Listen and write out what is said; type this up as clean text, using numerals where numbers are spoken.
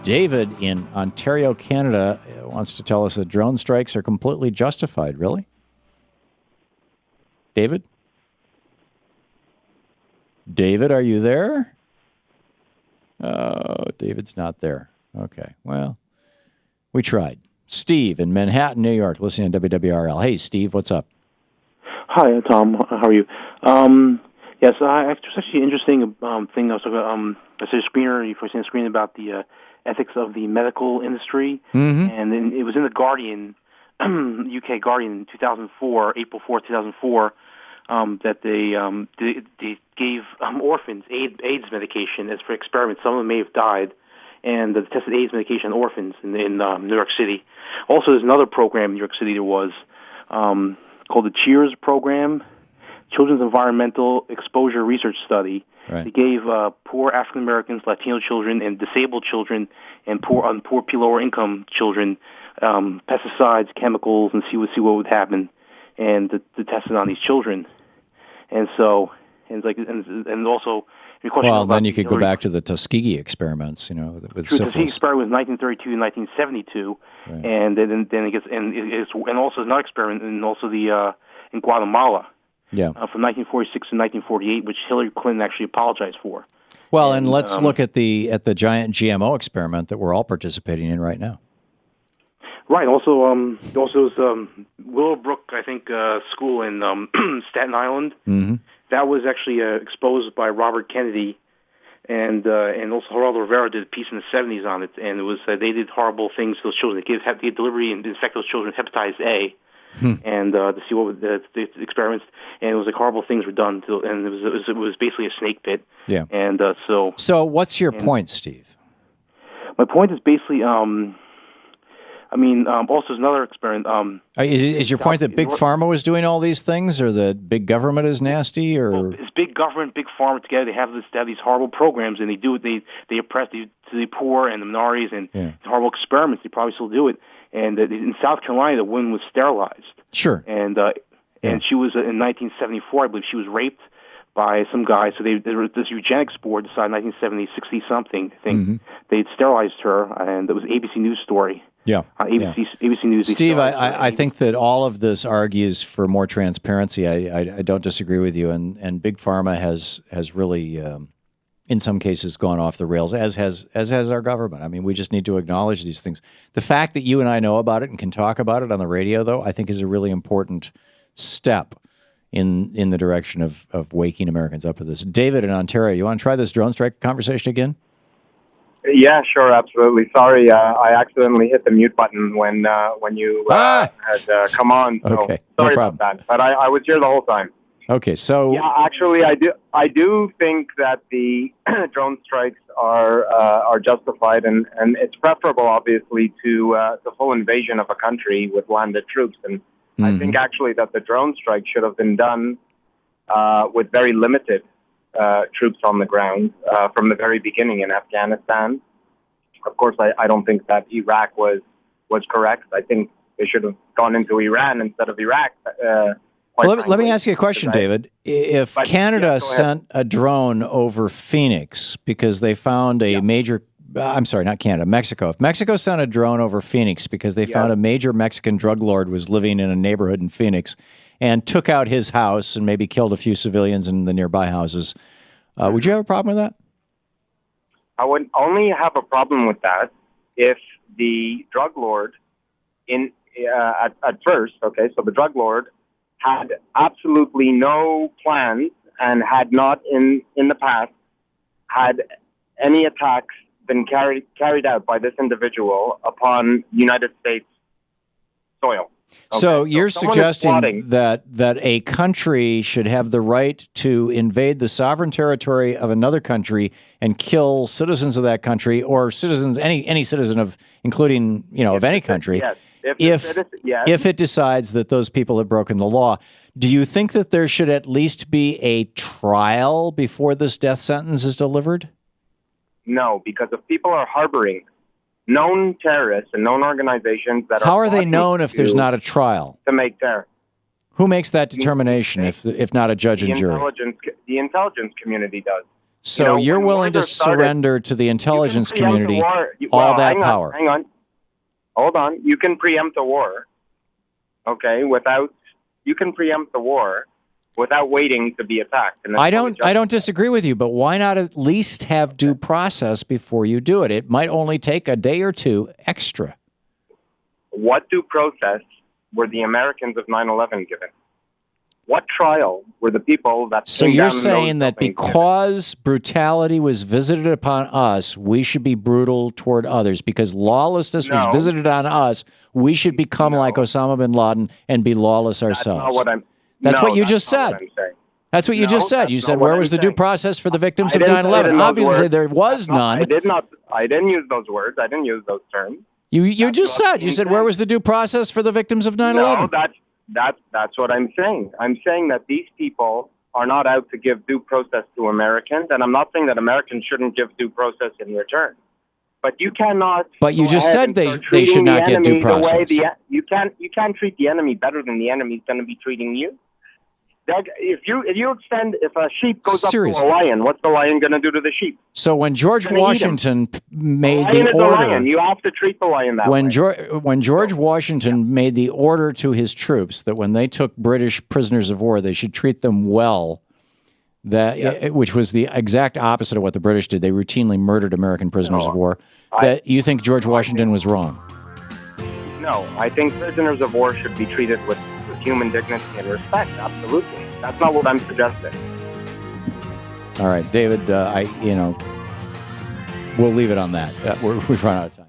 David in Ontario, Canada, wants to tell us that drone strikes are completely justified. Really? David? David, are you there? Oh, David's not there. Okay, well, we tried. Steve in Manhattan, New York, listening to WWRL. Hey, Steve, what's up? Hi, Tom. How are you? Yes, there's actually an interesting thing I was talking about. I said a screener, you've seen a screen about the ethics of the medical industry, and then it was in the Guardian, UK Guardian, in 2004, April 4th, 2004, that they gave orphans AIDS medication as for experiments. Some of them may have died, and they tested AIDS medication on orphans in New York City. Also, there's another program in New York City there was called the CHEERS program, Children's Environmental Exposure Research Study. Right. They gave poor African Americans, Latino children, and disabled children, and poor lower income children pesticides, chemicals, and see what would happen, and to test it on these children. And so, and also. Well, then you could go back to the Tuskegee experiments, with syphilis. The Tuskegee experiment was 1932 and 1972, right. And then it gets and also another experiment, and also the in Guatemala, from 1946 to 1948, which Hillary Clinton actually apologized for. Well, and let's look at the giant GMO experiment that we're all participating in right now. Right. Also was Willowbrook, I think, school in Staten Island. Mm-hmm. That was actually exposed by Robert Kennedy, and also Geraldo Rivera did a piece in the 70s on it, and it was they did horrible things to those children. They gave delivery and infect those children with hepatitis A, and to see what the experiments, and it was like horrible things were done, and it was basically a snake pit. Yeah. And so what's your point, Steve? My point is basically. Also there's another experiment. Is your point that Big Pharma was doing all these things, or that big government is nasty, or? Well, it's big government, Big Pharma together. They have these horrible programs, and they oppress the poor and the minorities, and horrible experiments. They probably still do it. And in South Carolina, the woman was sterilized. Sure. And she was in 1974, I believe, she was raped by some guy. So this eugenics board decided in 1970, 60 something, I think, they'd sterilized her, and it was an ABC News story. Yeah. ABC News. Steve, I think that all of this argues for more transparency. I don't disagree with you, and Big Pharma has really, in some cases, gone off the rails, as has our government. I mean, we just need to acknowledge these things. The fact that you and I know about it and can talk about it on the radio, though, I think is a really important step in the direction of waking Americans up to this. David in Ontario, you want to try this drone strike conversation again? Yeah, sure, absolutely. Sorry, I accidentally hit the mute button when you had come on. So okay, sorry no problem. about that. But I was here the whole time. Okay, so yeah, actually, I do think that the drone strikes are justified, and it's preferable, obviously, to the full invasion of a country with landed troops. And I think actually that the drone strike should have been done with very limited troops on the ground from the very beginning in Afghanistan. Of course, I don't think that Iraq was correct. I think they should have gone into Iran instead of Iraq. Let me ask you a question, David. If Canada sent a drone over Phoenix because they found a major... I'm sorry, not Canada, Mexico. If Mexico sent a drone over Phoenix because they found a major Mexican drug lord was living in a neighborhood in Phoenix and took out his house and maybe killed a few civilians in the nearby houses, would you have a problem with that? I would only have a problem with that if the drug lord, at first, okay, so the drug lord had absolutely no plans and had not in the past had any attacks been carried out by this individual upon United States soil. Okay. So you're suggesting that a country should have the right to invade the sovereign territory of another country and kill citizens of that country, or citizens, any citizen of, including of any country, if it decides that those people have broken the law. Do you think that there should at least be a trial before this death sentence is delivered? No, because if people are harboring known terrorists and known organizations that How are they known if there's not a trial? To make terror. Who makes that determination if not a judge and jury? The intelligence community does. So you're when willing to wars are started, surrender to the intelligence you can preempt community a war. all that hang power. Hang on. Hold on. You can preempt a war, okay, you can preempt the war without waiting to be attacked. And I don't disagree with you, but why not at least have due process before you do it? It might only take a day or two extra. What due process were the Americans of 9/11 given? What trial were the people that So came you're down saying that because brutality was visited upon us, we should be brutal toward others. Because lawlessness was visited on us, we should become like Osama bin Laden and be lawless ourselves. That's not what I'm. That's what you that's just not said. what I'm saying. That's what you just said. You said, where was the due process for the victims of I didn't say it 9/11? in those Obviously, words. there was none. I did not. I didn't use those words. I didn't use those terms. You just said. You said, where was the due process for the victims of 9/11? No, that's what I'm saying. I'm saying that these people are not out to give due process to Americans, and I'm not saying that Americans shouldn't give due process in return. But you cannot. But you just said they should not get due process. You can't treat the enemy better than the enemy is going to be treating you. If a sheep goes up to a lion, what's the lion going to do to the sheep? So when George Washington made the order, lion. You have to treat the lion that way. When George Washington made the order to his troops that when they took British prisoners of war, they should treat them well, which was the exact opposite of what the British did. They routinely murdered American prisoners of war. That you think George Washington was wrong? No, I think prisoners of war should be treated with human dignity and respect. Absolutely, that's not what I'm suggesting. All right, David. We'll leave it on that. We've run out of time.